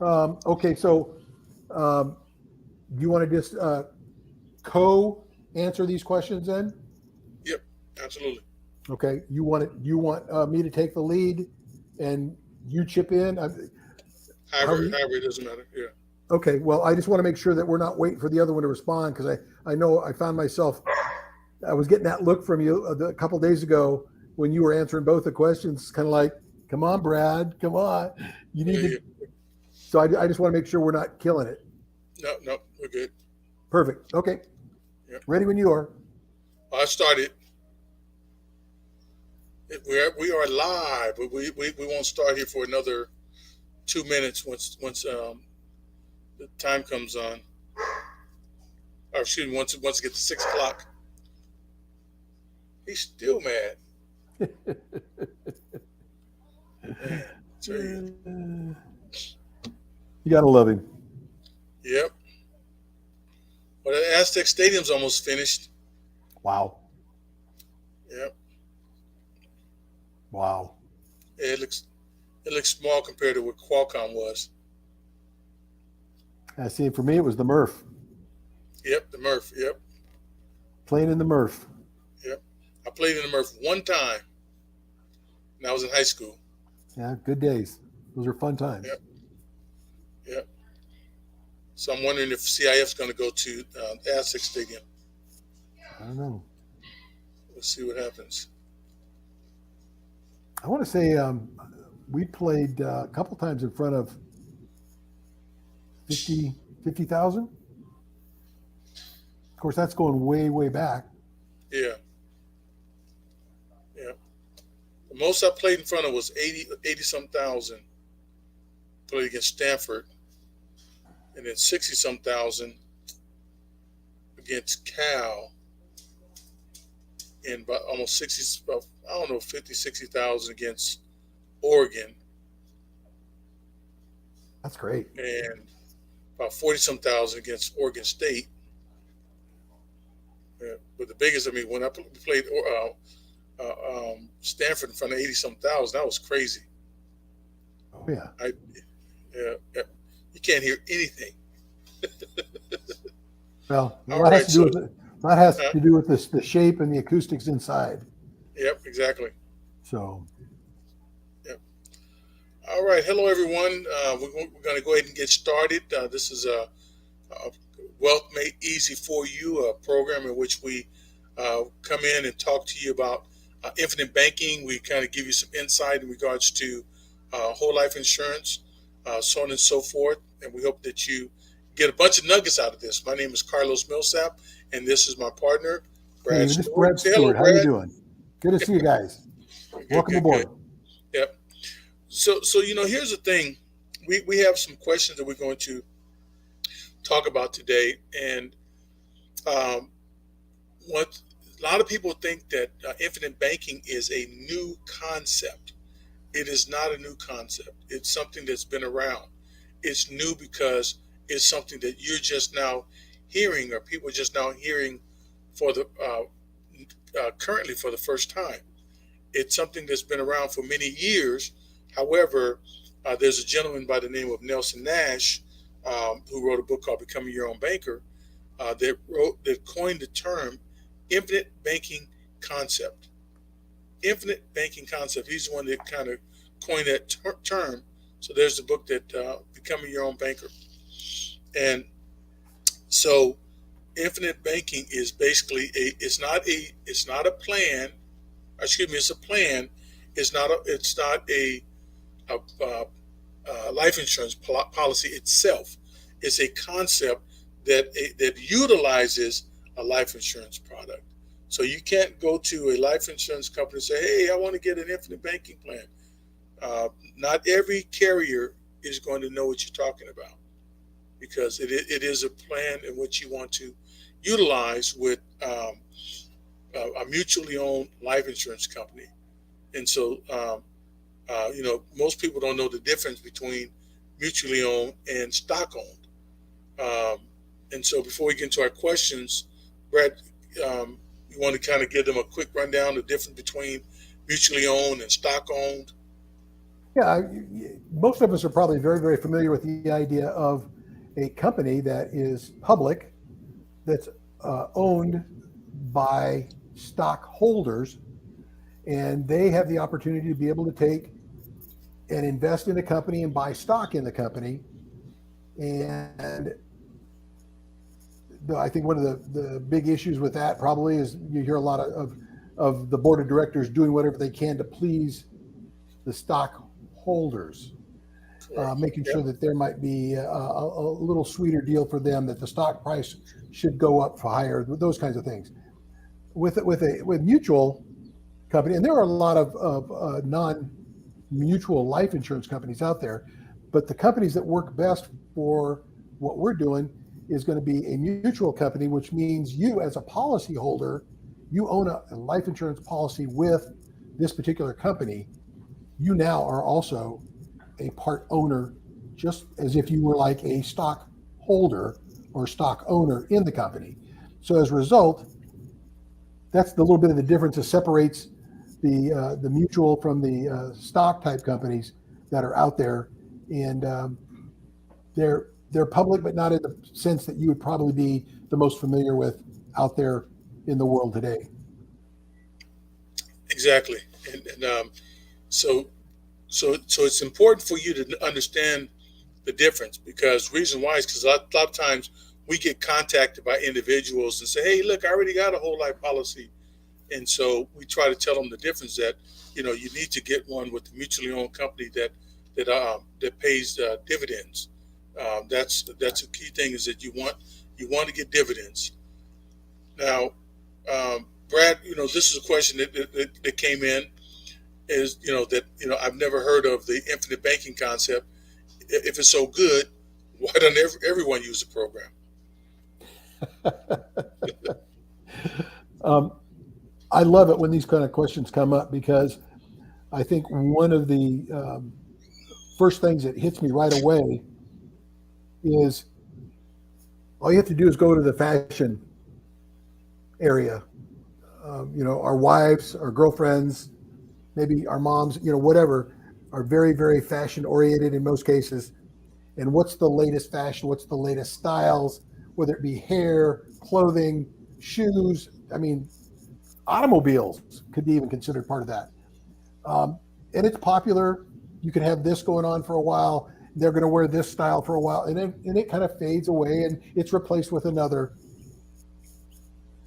Okay, so you want to just co-answer these questions then? Yep, absolutely. Okay, you want me to take the lead and you chip in? However However, you, however, it doesn't matter. Yeah. okay, well, I just want to make sure that we're not waiting for the other one to respond because I know I found myself, I was getting that look from you a couple days ago when you were answering both the questions, kind of like, come on, Brad, come on. You Yeah, need to, yeah. so I just want to make sure we're not killing it. No, no, we're good. Perfect. Okay, Yep. ready when you are. I started. We are live, but we won't start here for another 2 minutes once the time comes on. Or excuse me, once it gets to 6 o'clock. He's still mad. Man, I tell you. You gotta love him. Yep. Well, the Aztec Stadium's almost finished. Wow. Yep. Wow. It looks small compared to what Qualcomm was. I see. For me, it was the Murph. Yep, the Murph. Yep. Playing in the Murph. Yep. I played in the Murph one time, and I was in high school. Yeah, good days. Those are fun times. Yep. Yep. So I'm wondering if CIF's going to go to Aztec Stadium. I don't know. We'll see what happens. I want to say we played a couple times in front of 50,000. Of course, that's going way, way back. Yeah. Yeah. The most I played in front of was 80 some thousand. Played against Stanford, and then 60 some thousand against Cal, and about almost 60, about, I don't know, 50, 60,000 against Oregon, That's great. and about 40 some thousand against Oregon State. Yeah, but the biggest, I mean, when I played Stanford in front of 80 some thousand, that was crazy. Oh yeah. I, yeah, you can't hear anything. Well, a All lot has right, to do so with it. A lot has uh, to do with this, the shape and the acoustics inside. yep, exactly. So Yep. All right, hello everyone. We're going to go ahead and get started. This is a Wealth Made Easy for You, a program in which we come in and talk to you about infinite banking. We kind of give you some insight in regards to whole life insurance, so on and so forth. And we hope that you get a bunch of nuggets out of this. My name is Carlos Millsap, and this is my partner, hey, Brad this is Stewart. Brad Say hello, Stewart. How you Brad. doing? Good to see you guys. Good, Welcome good, good. aboard. Yep. So here's the thing. We have some questions that we're going to talk about today, and um, what a lot of people think that infinite banking is a new concept. It is not a new concept. It's something that's been around. It's new because it's something that you're just now hearing, or people are just now hearing for the currently for the first time. It's something that's been around for many years. However, there's a gentleman by the name of Nelson Nash who wrote a book called Becoming Your Own Banker that coined the term infinite banking concept. Infinite banking concept. He's the one that kind of coined that term. So there's the book that Becoming Your Own Banker. And so infinite banking is basically it's not a plan. Excuse me, it's a plan. It's not a life insurance policy itself. It's a concept that utilizes a life insurance product. So you can't go to a life insurance company and say, "Hey, I want to get an infinite banking plan." Not every carrier is going to know what you're talking about because it is a plan in which you want to utilize with a mutually owned life insurance company. And so, most people don't know the difference between mutually owned and stock owned. And so, before we get into our questions, Brad, you want to kind of give them a quick rundown of the difference between mutually owned and stock owned? Yeah, most of us are probably very, very familiar with the idea of a company that is public, that's owned by stockholders, and they have the opportunity to be able to take and invest in a company and buy stock in the company. And I think one of the big issues with that probably is you hear a lot of the board of directors doing whatever they can to please the stockholders, making sure that there might be a little sweeter deal for them, that the stock price should go up for higher, those kinds of things. With mutual company, and there are a lot of non-mutual life insurance companies out there, but the companies that work best for what we're doing is going to be a mutual company, which means you as a policyholder, you own a life insurance policy with this particular company. You now are also a part owner, just as if you were like a stockholder or stock owner in the company. So as a result, that's the little bit of the difference that separates the mutual from the stock type companies that are out there. And they're public, but not in the sense that you would probably be the most familiar with out there in the world today. Exactly. And so it's important for you to understand the difference, because reason why is because a lot of times we get contacted by individuals and say, hey, look, I already got a whole life policy. And so we try to tell them the difference, that, you need to get one with the mutually owned company that pays dividends. That's a key thing, is that you want to get dividends. Now, Brad, this is a question that came in, is, that, I've never heard of the infinite banking concept. If it's so good, why doesn't everyone use the program? I love it when these kind of questions come up, because I think one of the first things that hits me right away is all you have to do is go to the fashion area. Our wives, our girlfriends, maybe our moms, whatever, are very, very fashion oriented in most cases. And what's the latest fashion? What's the latest styles, whether it be hair, clothing, shoes? I mean, automobiles could be even considered part of that. And it's popular. You can have this going on for a while. They're going to wear this style for a while, and it kind of fades away, and it's replaced with another,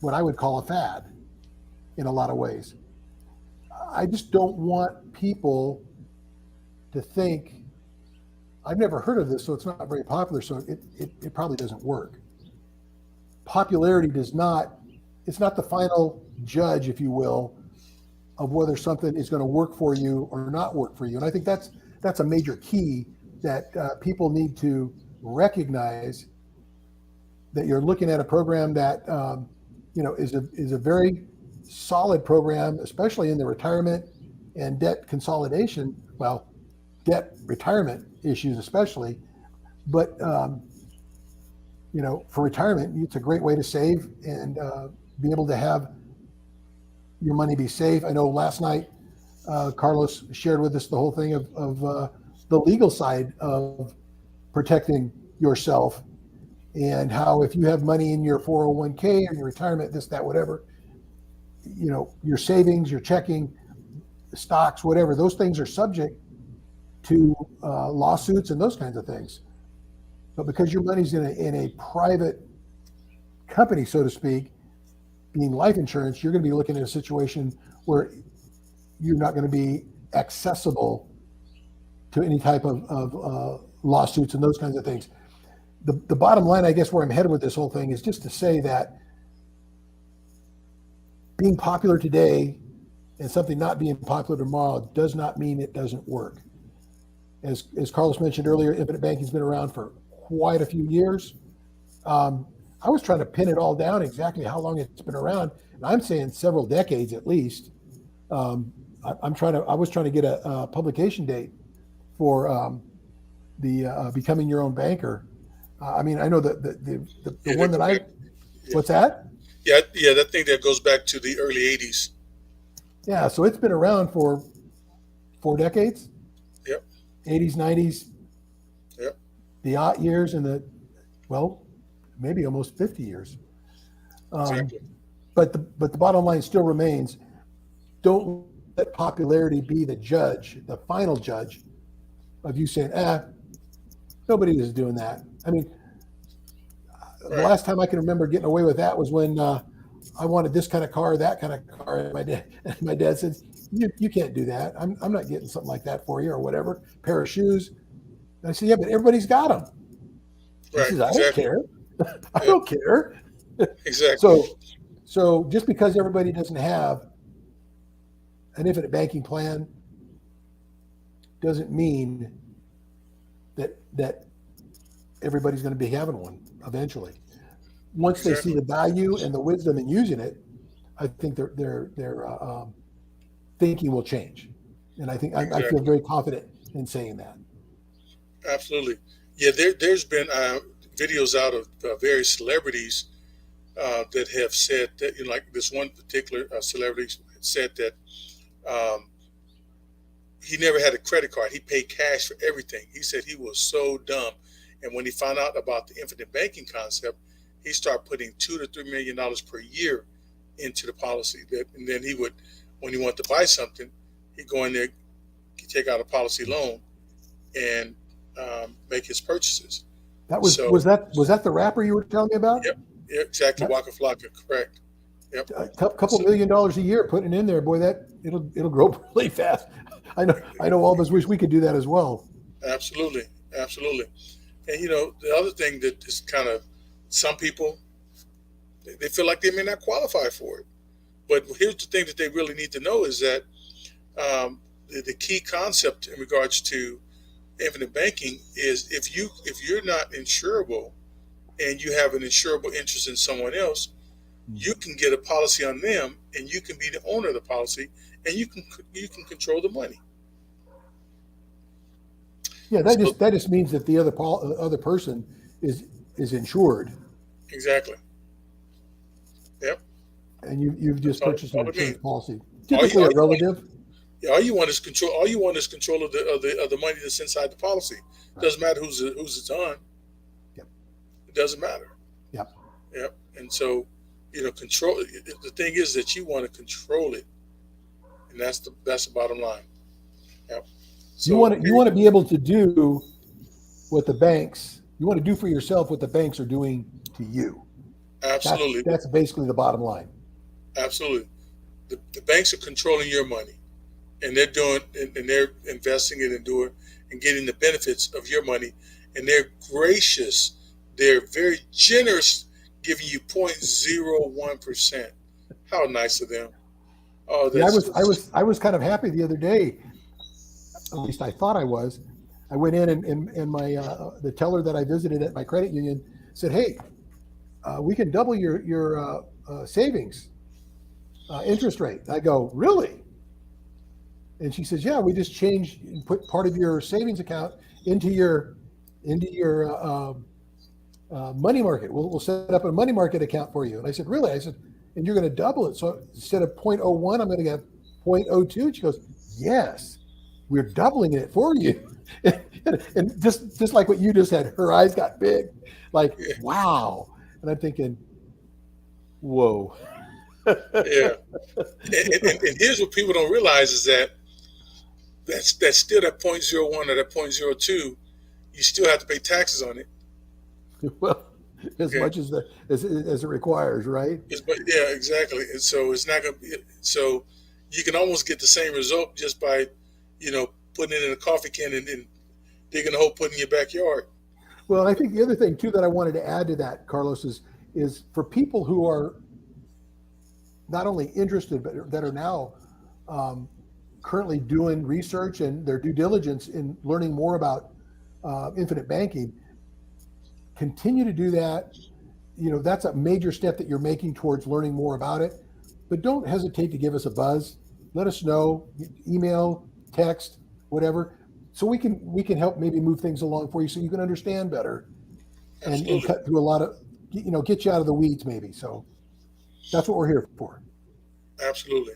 what I would call a fad in a lot of ways. I just don't want people to think, I've never heard of this, so it's not very popular, so it probably doesn't work. Popularity it's not the final judge, if you will, of whether something is going to work for you or not work for you. And I think that's a major key that people need to recognize, that you're looking at a program that is a very solid program, especially in the retirement and debt consolidation. Well, debt retirement issues especially, but for retirement, it's a great way to save and be able to have your money be safe. I know last night Carlos shared with us the whole thing of the legal side of protecting yourself, and how if you have money in your 401k or your retirement, this, that, whatever, your savings, your checking, stocks, whatever, those things are subject to lawsuits and those kinds of things. But because your money's in a private company, so to speak, being life insurance, you're going to be looking at a situation where you're not going to be accessible to any type of lawsuits and those kinds of things. The bottom line, I guess, where I'm headed with this whole thing is just to say that being popular today and something not being popular tomorrow does not mean it doesn't work. As Carlos mentioned earlier, infinite banking's been around for quite a few years. I was trying to pin it all down exactly how long it's been around, and I'm saying several decades at least. I was trying to get a publication date for the Becoming Your Own Banker. I know the one that what's that? Yeah, that thing that goes back to the early 80s. Yeah, so it's been around for 4 decades. Yep. 80s, 90s, Yep. the aught years, and maybe almost 50 years. Exactly. But the bottom line still remains: don't let popularity be the judge, the final judge of you saying, nobody is doing that. I mean, the Right. last time I can remember getting away with that was when I wanted this kind of car, that kind of car. And my dad said, you can't do that. I'm not getting something like that for you or whatever. Pair of shoes. And I said, yeah, but everybody's got them. He Right. says, I don't Exactly. care. I Yeah. don't care. Exactly. So just because everybody doesn't have an infinite banking plan doesn't mean that everybody's going to be having one eventually. Once they see the value and the wisdom in using it, I think their thinking will change, and I think I feel Exactly. very confident in saying that. Absolutely. Yeah. There's been videos out of various celebrities that have said that, like this one particular celebrity said that um, he never had a credit card. He paid cash for everything. He said he was so dumb, and when he found out about the infinite banking concept, he started putting $2 to $3 million per year into the policy. And then he would, when he wanted to buy something, he'd go in there, take out a policy loan, and make his purchases. That So, was that the rapper you were telling me about? yep, yeah, exactly, That, Waka Flocka, correct. Yep. a couple So, $1 million a year putting it in there, boy, that it'll grow really fast. I know all of us wish we could do that as well. absolutely, absolutely. And the other thing that is kind of, some people, they feel like they may not qualify for it. But here's the thing that they really need to know is that the key concept in regards to infinite banking is if you're not insurable and you have an insurable interest in someone else, you can get a policy on them and you can be the owner of the policy and you can control the money. Yeah, So that just means that the other person is insured, exactly. Yep. and you've That's just purchased an all it insurance means. policy, All you, typically all a you want, relative. yeah, all you want is control. All you want is control of the money that's inside the policy. Right. Doesn't matter who's it's on. Yep. It doesn't matter. Yep. Yep. And so, control. The thing is that you want to control it, and that's the bottom line. Yep. You So want to be able to do what the banks. You want to do for yourself what the banks are doing to you. absolutely, That's basically the bottom line. absolutely, the banks are controlling your money, and they're doing and they're investing it and doing and getting the benefits of your money, and they're gracious. They're very generous, giving you 0.01%. How nice of them! Oh, Yeah, that's I was kind of happy the other day. At least I thought I was. I went in and my the teller that I visited at my credit union said, "Hey, we can double your savings interest rate." I go, "Really?" And she says, "Yeah, we just changed and put part of your savings account into your money market. We'll set up a money market account for you." And I said, "Really?" I said, "And you're going to double it. So instead of 0.01, I'm going to get 0.02." And she goes, "Yes, we're doubling it for you." And just like what you just had, her eyes got big, like, yeah, wow. And I'm thinking, whoa. yeah. And here's what people don't realize is that that's still that 0.01 or that 0.02. You still have to pay taxes on it. Well, as Okay. much as it requires, right? But yeah, exactly. And so it's not gonna be so you can almost get the same result just by, putting it in a coffee can and digging a hole, putting in your backyard. Well, I think the other thing too that I wanted to add to that, Carlos, is for people who are not only interested but that are now currently doing research and their due diligence in learning more about infinite banking. Continue to do that. That's a major step that you're making towards learning more about it. But don't hesitate to give us a buzz. Let us know, email, text, whatever, so we can help maybe move things along for you so you can understand better and Absolutely. cut through a lot of, get you out of the weeds maybe. So that's what we're here for. Absolutely.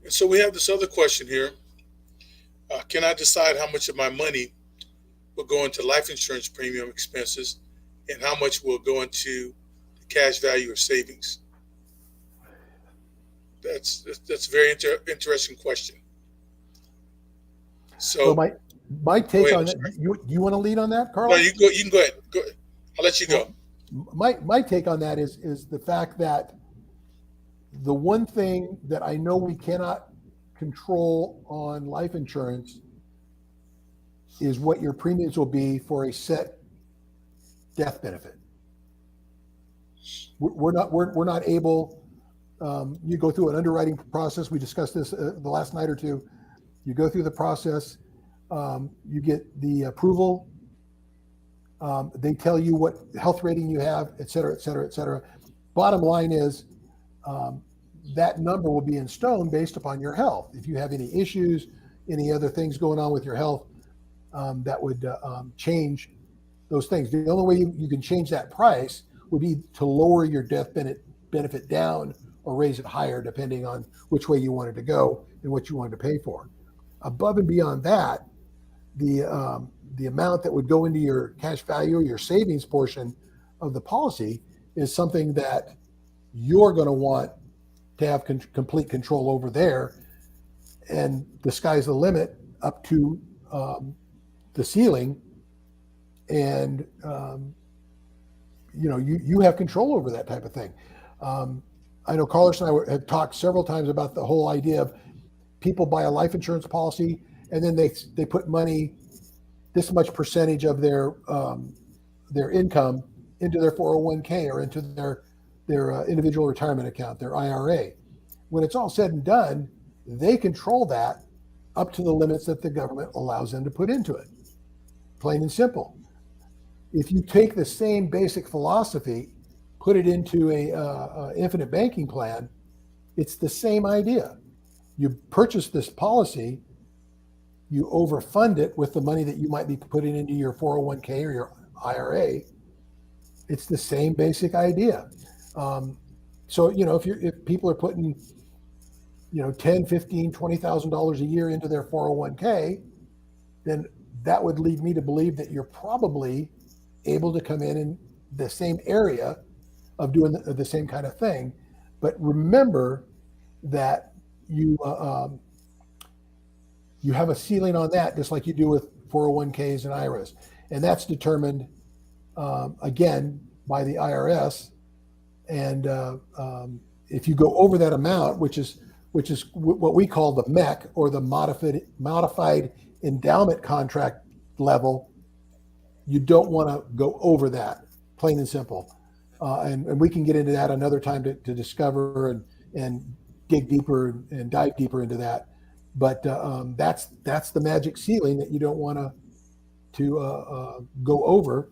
And so we have this other question here. Can I decide how much of my money will go into life insurance premium expenses and how much will go into the cash value or savings? That's a very interesting question. Well, So my go take ahead. on that, you want to lead on that, No, Carlos? you go. You can go ahead. Go ahead. I'll let you go. Well, my take on that is the fact that the one thing that I know we cannot control on life insurance is what your premiums will be for a set death benefit. We're not able. You go through an underwriting process. We discussed this the last night or two. You go through the process. You get the approval. They tell you what health rating you have, et cetera, et cetera, et cetera. Bottom line is that number will be in stone based upon your health. If you have any issues, any other things going on with your health, that would change those things. The only way you can change that price would be to lower your death benefit down or raise it higher, depending on which way you wanted to go and what you wanted to pay for. Above and beyond that, the amount that would go into your cash value or your savings portion of the policy is something that you're going to want to have complete control over there, and the sky's the limit up to the ceiling, and you have control over that type of thing. I know Carlos and I have talked several times about the whole idea of people buy a life insurance policy and then they put money, this much percentage of their income into their 401k or into their individual retirement account, their IRA. When it's all said and done, they control that up to the limits that the government allows them to put into it. Plain and simple. If you take the same basic philosophy, put it into a infinite banking plan, it's the same idea. You purchase this policy, you overfund it with the money that you might be putting into your 401k or your IRA. It's the same basic idea. So if people are putting $10, $15, $20,000 a year into their 401k, then that would lead me to believe that you're probably able to come in the same area of doing the same kind of thing. But remember that you have a ceiling on that, just like you do with 401ks and IRAs, and that's determined again by the IRS. And if you go over that amount, which is what we call the MEC, or the modified endowment contract level, you don't want to go over that, plain and simple. And we can get into that another time to discover and dig deeper and dive deeper into that. But that's the magic ceiling that you don't want to go over.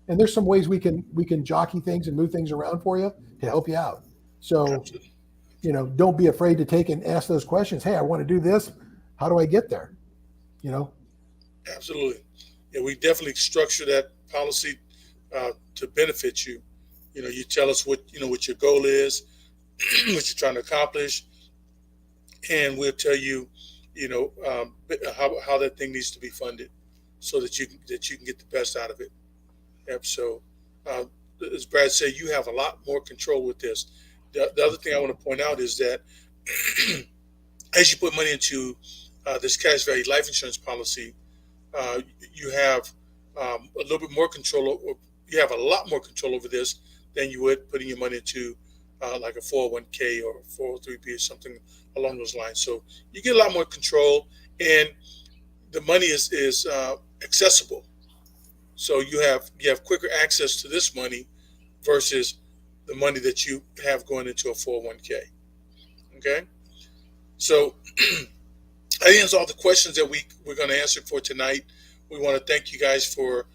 And there's some ways we can jockey things and move things around for you to help you out. So, don't be afraid to take and ask those questions. Hey, I want to do this. How do I get there? Absolutely. Yeah, we definitely structure that policy to benefit you. You tell us what your goal is, what you're trying to accomplish, and we'll tell you, how that thing needs to be funded, so that you can get the best out of it. Yep. So, as Brad said, you have a lot more control with this. The other thing I want to point out is that as you put money into this cash value life insurance policy, you have a little bit more control. You have a lot more control over this than you would putting your money into like a 401k or 403b or something along those lines. So you get a lot more control, and the money is accessible. So you have quicker access to this money versus the money that you have going into a 401k. Okay, so I think that's all the questions that we're going to answer for tonight. We want to thank you guys for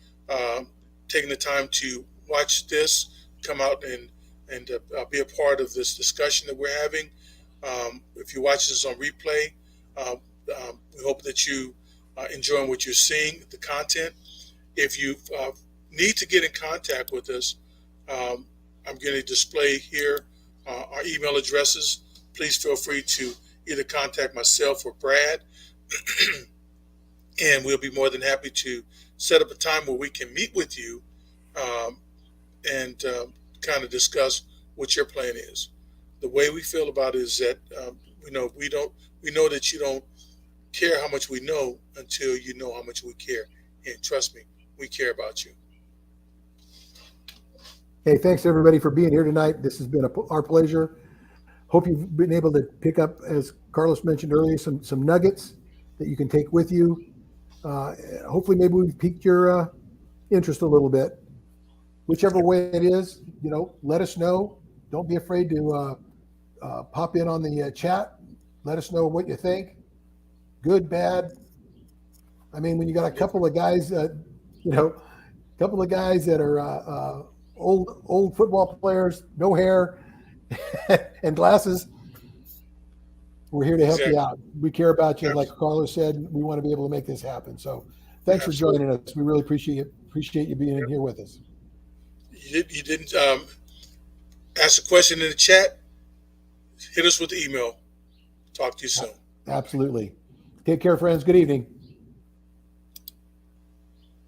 taking the time to watch this, come out and be a part of this discussion that we're having. If you watch this on replay, we hope that you enjoying what you're seeing, the content. If you need to get in contact with us, I'm going to display here our email addresses. Please feel free to either contact myself or Brad. and we'll be more than happy to set up a time where we can meet with you um, and kind of discuss what your plan is. The way we feel about it is that we know that you don't care how much we know until you know how much we care, and trust me, we care about you. Hey, thanks everybody for being here tonight. This has been our pleasure. Hope you've been able to pick up, as Carlos mentioned earlier, some nuggets that you can take with you. Hopefully, maybe we've piqued your interest a little bit. Whichever way it is, let us know. Don't be afraid to pop in on the chat. Let us know what you think. Good, bad. I mean, when you got a couple of guys, that are old football players, no hair, and glasses, we're here to help you out. We care about you. Like Carlos said, we want to be able to make this happen. So thanks for joining us. We really appreciate you being in here with us. You didn't ask a question in the chat? Hit us with the email. Talk to you soon. Absolutely. Take care, friends. Good evening.